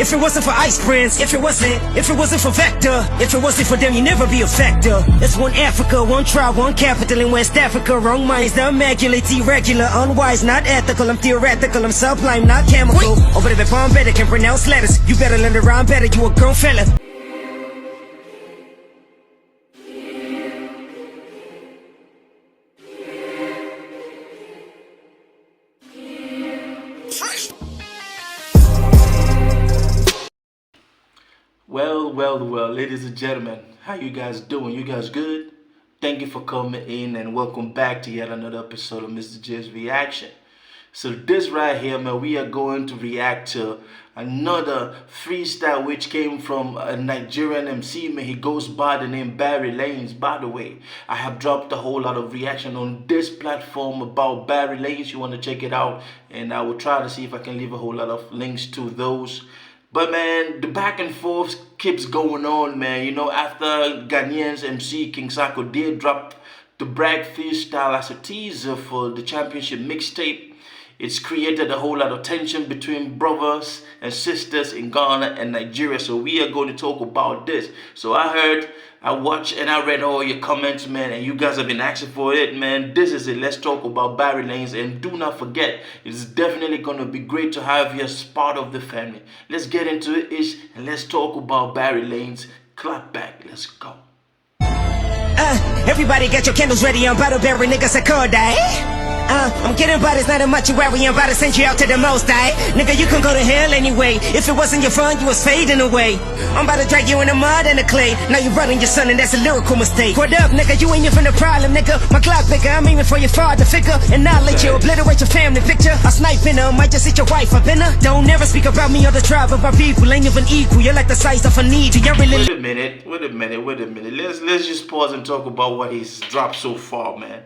If it wasn't for Ice Prince, if it wasn't for Vector, if it wasn't for them, you'd never be a factor. It's one Africa, one tribe, one capital in West Africa. Wrong minds, the immaculate, irregular, unwise, not ethical. I'm theoretical, I'm sublime, not chemical. Over the palm better can pronounce letters. You better learn to rhyme better, you a grown fella. Well, ladies and gentlemen, how you guys doing? You guys good? Thank you for coming in and welcome back to yet another episode of MisterJaay's Reaction. So this right here, man, we are going to react to another freestyle which came from a Nigerian MC, man. He goes by the name Barrylane. By the way, I have dropped a whole lot of reaction on this platform about Barrylane. You want to check it out, and I will try to see if I can leave a whole lot of links to those. But man, the back and forth keeps going on, man. You know, after Ghanaian's MC King Sarkodie dropped the Brag Freestyle as a teaser for the championship mixtape, it's created a whole lot of tension between brothers and sisters in Ghana and Nigeria. So we are going to talk about this. So I watched and I read all your comments, man, and you guys have been asking for it, man. This is it. Let's talk about Barrylane, and do not forget, it's definitely going to be great to have you as part of the family. Let's get into it, and let's talk about Barrylane's Clap Back. Let's go. Everybody get your candles ready. I'm about to bury niggas Sarkodie. I'm kidding, but it's not a much you worry. I'm about to send you out to the most, nigga, you can go to hell anyway. If it wasn't your fun, you was fading away. I'm about to drag you in the mud and the clay. Now you're running your son, and that's a lyrical mistake. What up, nigga? You ain't even the problem, nigga. My clock bigger, I'm aiming for your father figure. And I'll let you obliterate your family picture. I snipe in her, might just hit your wife up in her. Don't never speak about me or the tribe of our people. Ain't even equal, you're like the size of a need. You really Wait a minute. Let's just pause and talk about what he's dropped so far, man.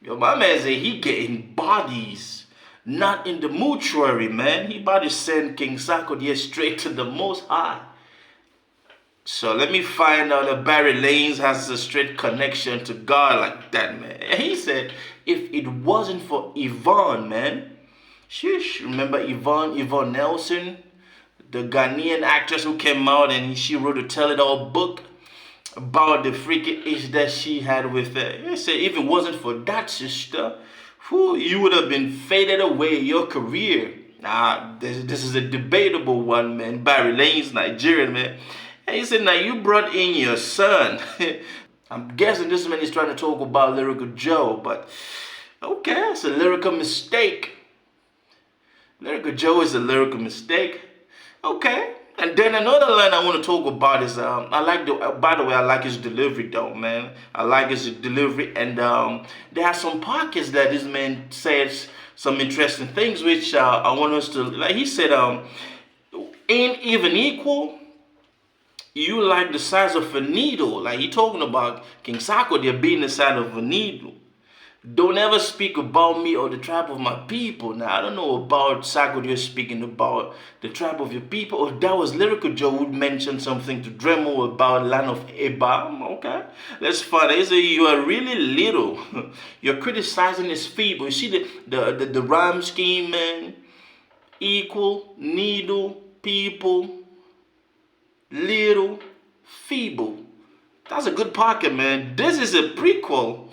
Yo, my man say he getting bodies, not in the mortuary, man. He about to send King Sarkodie straight to the Most High. So let me find out if Barrylane has a straight connection to God like that, man. And he said, if it wasn't for Yvonne, man. Sheesh, remember Yvonne Nelson, the Ghanaian actress who came out and she wrote a tell-it-all book about the freaking issue that she had with her. He said, if it wasn't for that sister, you would have been faded away your career. Nah, this is a debatable one, man. Barrylane's Nigerian, man. And he said, now you brought in your son. I'm guessing this man is trying to talk about Lyrical Joe, but okay, it's a lyrical mistake. Lyrical Joe is a lyrical mistake. Okay. And then another line I want to talk about is by the way, I like his delivery though, man. I like his delivery, and there are some pockets that this man says some interesting things, which I want us to, like he said, ain't even equal. You like the size of a needle. Like he talking about King Sarkodie being the size of a needle. Don't ever speak about me or the tribe of my people. Now, I don't know about Sarkodie speaking about the tribe of your people, or that was Lyrical Joe who mentioned something to Dremo about land of Eba. Okay, let's find it. He said, you are really little. You're criticizing his feeble. You see the rhyme scheme, man? Equal, needle, people, little, feeble. That's a good pocket, man. This is a prequel.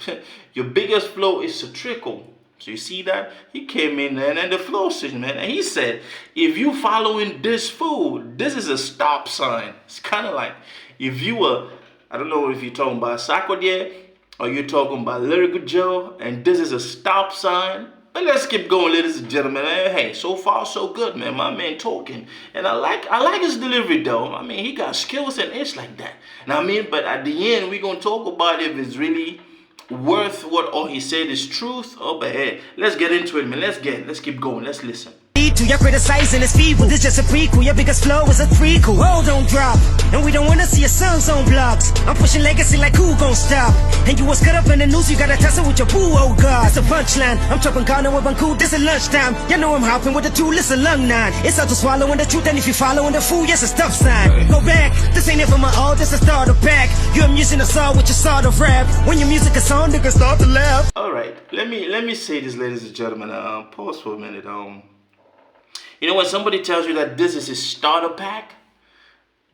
Your biggest flow is a trickle. So you see that? He came in there and the flow system, man. And he said, if you following this fool, this is a stop sign. It's kind of like if you were, I don't know if you're talking about Sarkodie or you're talking about Lyrical Joe, and this is a stop sign. But let's keep going, ladies and gentlemen. Hey, so far so good, man. My man talking, and I like his delivery though. I mean, he got skills and it's like that. And I mean, but at the end, we're gonna talk about if it's really worth what all he said is truth. Oh, but hey, let's get into it, man. Let's keep going. Let's listen. You're criticizing his people, this just a prequel. Your biggest flow is a prequel. Roll don't drop, and we don't wanna see your sons on blocks. I'm pushing legacy like who gon' stop? And you was cut up in the news, you gotta test it with your boo, oh god. It's a punchline, I'm chopping Ghana with Banku, this is lunchtime. You know I'm hopping with the two, listen lung nine. It's hard to swallow in the truth, and if you following the fool, yes, it's tough sign. Go back, this ain't it for my all, this is starter pack. You're using a saw with your sort of rap. When your music is on, niggas start to laugh. Alright, let me say this, ladies and gentlemen. Pause for a minute. You know, when somebody tells you that this is his starter pack,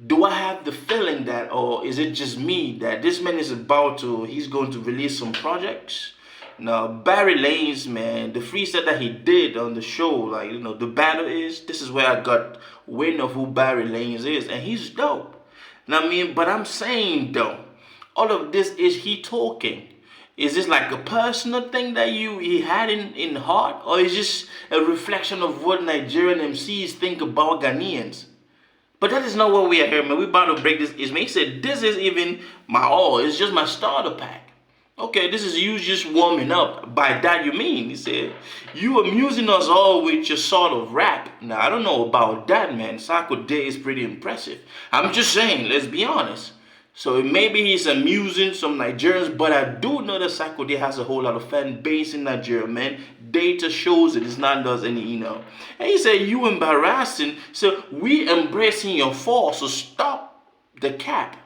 do I have the feeling that, or is it just me, that this man is he's going to release some projects? Now, Barrylane's, man, the freestyle that he did on the show, like, you know, the battle this is where I got wind of who Barrylane is, and he's dope. Now, I mean, but I'm saying, though, all of this is he talking. Is this like a personal thing that he had in heart, or is this a reflection of what Nigerian MCs think about Ghanaians? But that is not what we are here, man. We about to break this. He said, this is even my all. It's just my starter pack. Okay, this is you just warming up. By that you mean, he said, you amusing us all with your sort of rap. Now, I don't know about that, man. Sarkodie is pretty impressive. I'm just saying, let's be honest. So maybe he's amusing some Nigerians, but I do know that Sarkodie has a whole lot of fan base in Nigeria, man. Data shows it. It's not does any, you know. And he said, you embarrassing. So we embracing your fall. So stop the cap.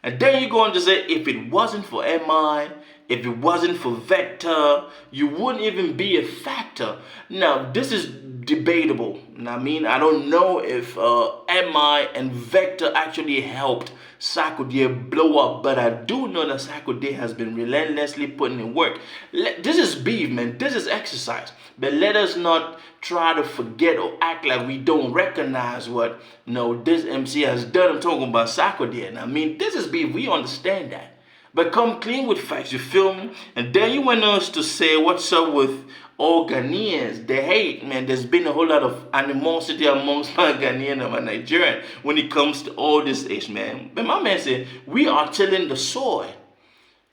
And then you go on to say, if it wasn't for MI, if it wasn't for Vector, you wouldn't even be a factor. Now, this is debatable. I mean, I don't know if MI and Vector actually helped Sarkodie blow up, but I do know that Sarkodie has been relentlessly putting in work. This is beef, man. This is exercise. But let us not try to forget or act like we don't recognize what this MC has done. I'm talking about Sarkodie. And I mean, this is beef. We understand that. But come clean with facts, you feel me? And then you went on to say, what's up with all Ghanaians? They hate, man. There's been a whole lot of animosity amongst my Ghanaian and my Nigerian when it comes to all this age, man. But my man said, we are tilling the soil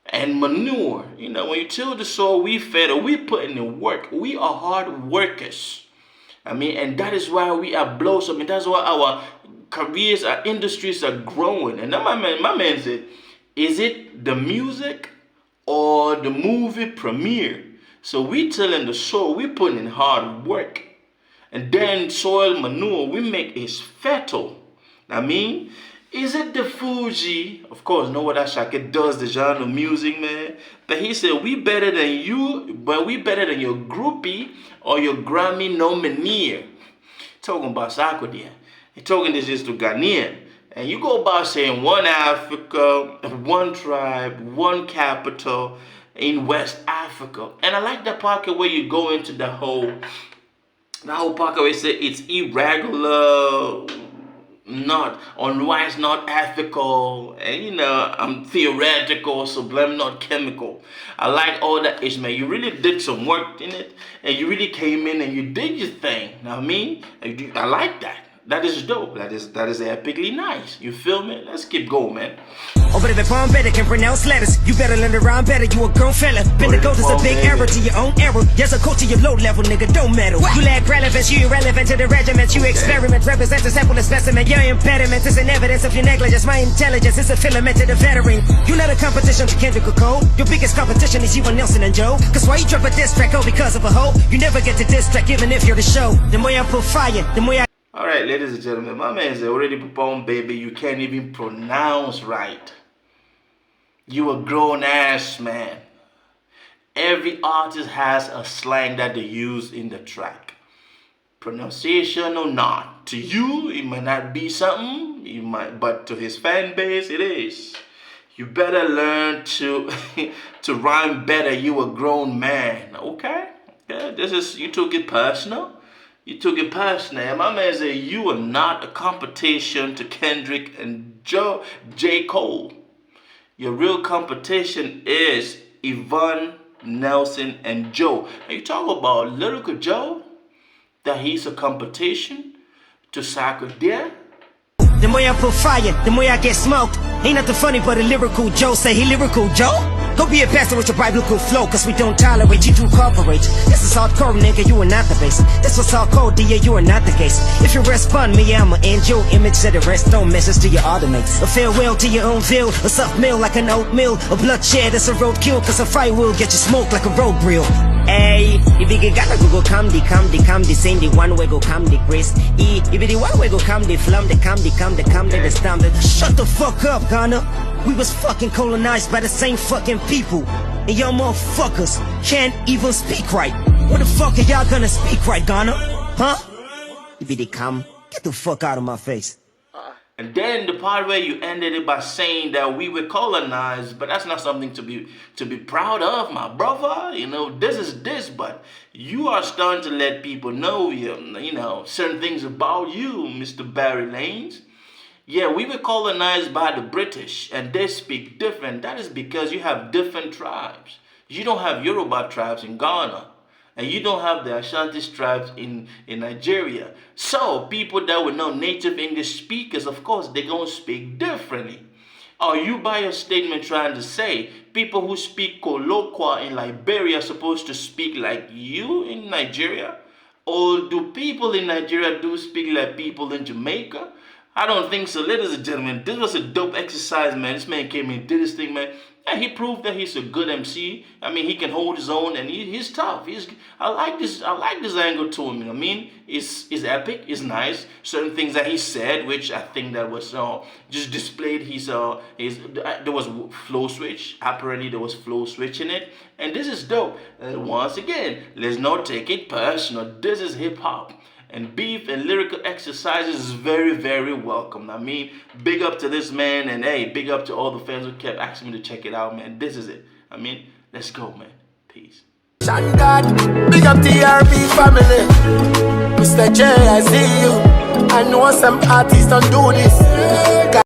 and manure. You know, when you till the soil, we fed or we put in the work. We are hard workers. I mean, and that is why we are blossoming. That's why our careers, our industries are growing. And then my man said, is it the music or the movie premiere? So we tilling the soil, we putting in hard work. And then soil manure, we make is fertile. I mean, is it the Fuji? Of course, know what that Shaka does, the genre of music, man. But he said, we better than you, but we better than your groupie or your Grammy nominee. Talking about Sarkodie. He talking this is to Ghanaian. And you go about saying one Africa, one tribe, one capital in West Africa. And I like that pocket where you go into the whole pocket where you say it's irregular, not unwise, not ethical, and you know, I'm theoretical, sublime, not chemical. I like all that ish, man. You really did some work in it, and you really came in and you did your thing. Know what I mean? I like that. That is dope. That is epically nice. You feel me? Let's keep going, man. Over the palm better can pronounce letters. You better learn to rhyme better. You a grown fella. Been the goat is a big error to your own error. There's a code to your low level, nigga. Don't meddle. You lack relevance. You irrelevant to the regiment. You experiment. Represent a sample of specimen. Your impediment is an evidence of your negligence. My intelligence is a filament to the veteran. You not a competition to Kendrick or Cole. Your biggest competition is you and Nelson and Joe. Cause why you drop a diss track? Oh, because of a hoe. You never get to diss track even if you're the show. The more I put fire, the more I... Alright, ladies and gentlemen, my man's already performed, baby. You can't even pronounce right. You a grown ass man. Every artist has a slang that they use in the track. Pronunciation or not. To you, it might not be something, but to his fan base, it is. You better learn to rhyme better. You a grown man, okay? Yeah, you took it personal. You took it personal. And my man said, you are not a competition to Kendrick and J. Cole. Your real competition is Yvonne, Nelson, and Joe. And you talk about Lyrical Joe, that he's a competition to Sarkodie. The more I put fire, the more I get smoked. Ain't nothing funny but a Lyrical Joe. Say he Lyrical Joe? Go be a pastor with your biblical flow, cause we don't tolerate you to cooperate. This is hardcore, nigga, you are not the base. This was Sarkodie, you are not the case. If you respond me, I'ma end your image, say the rest don't message to your automates. A farewell to your own veil, a soft meal like an oatmeal. A bloodshed, that's a roadkill, cause a fire will get you smoked like a road grill. Hey, if you gotta go come the same the one way go come the grace. If you the one way go come the flum, the come the stamp. Shut the fuck up, Ghana. We was fucking colonized by the same fucking people. And y'all motherfuckers can't even speak right. What the fuck are y'all gonna speak right, Ghana? Huh? You be the come, get the fuck out of my face. And then the part where you ended it by saying that we were colonized, but that's not something to be proud of, my brother. You know, this is this, but you are starting to let people know, you know, certain things about you, Mr. Barrylane. Yeah, we were colonized by the British, and they speak different. That is because you have different tribes. You don't have Yoruba tribes in Ghana. And you don't have the Ashanti tribes in Nigeria. So, people that were not native English speakers, of course, they're going to speak differently. Are you, by your statement, trying to say people who speak Kolokwa in Liberia are supposed to speak like you in Nigeria? Or do people in Nigeria do speak like people in Jamaica? I don't think so. Ladies and gentlemen, this was a dope exercise, man. This man came in, did his thing, man. And he proved that he's a good MC. I mean, he can hold his own, and he's tough. I like this angle to him. You know what I mean? It's epic. It's nice. Certain things that he said, which I think that was just displayed his there was flow switch. Apparently, there was flow switch in it, and this is dope. Once again, let's not take it personal. This is hip hop. And beef and lyrical exercises is very, very welcome. I mean, big up to this man, and hey, big up to all the fans who kept asking me to check it out, man. This is it. I mean, let's go, man. Peace. God, big up TRB family. MisterJaay, I see you. I know some artists don't do this.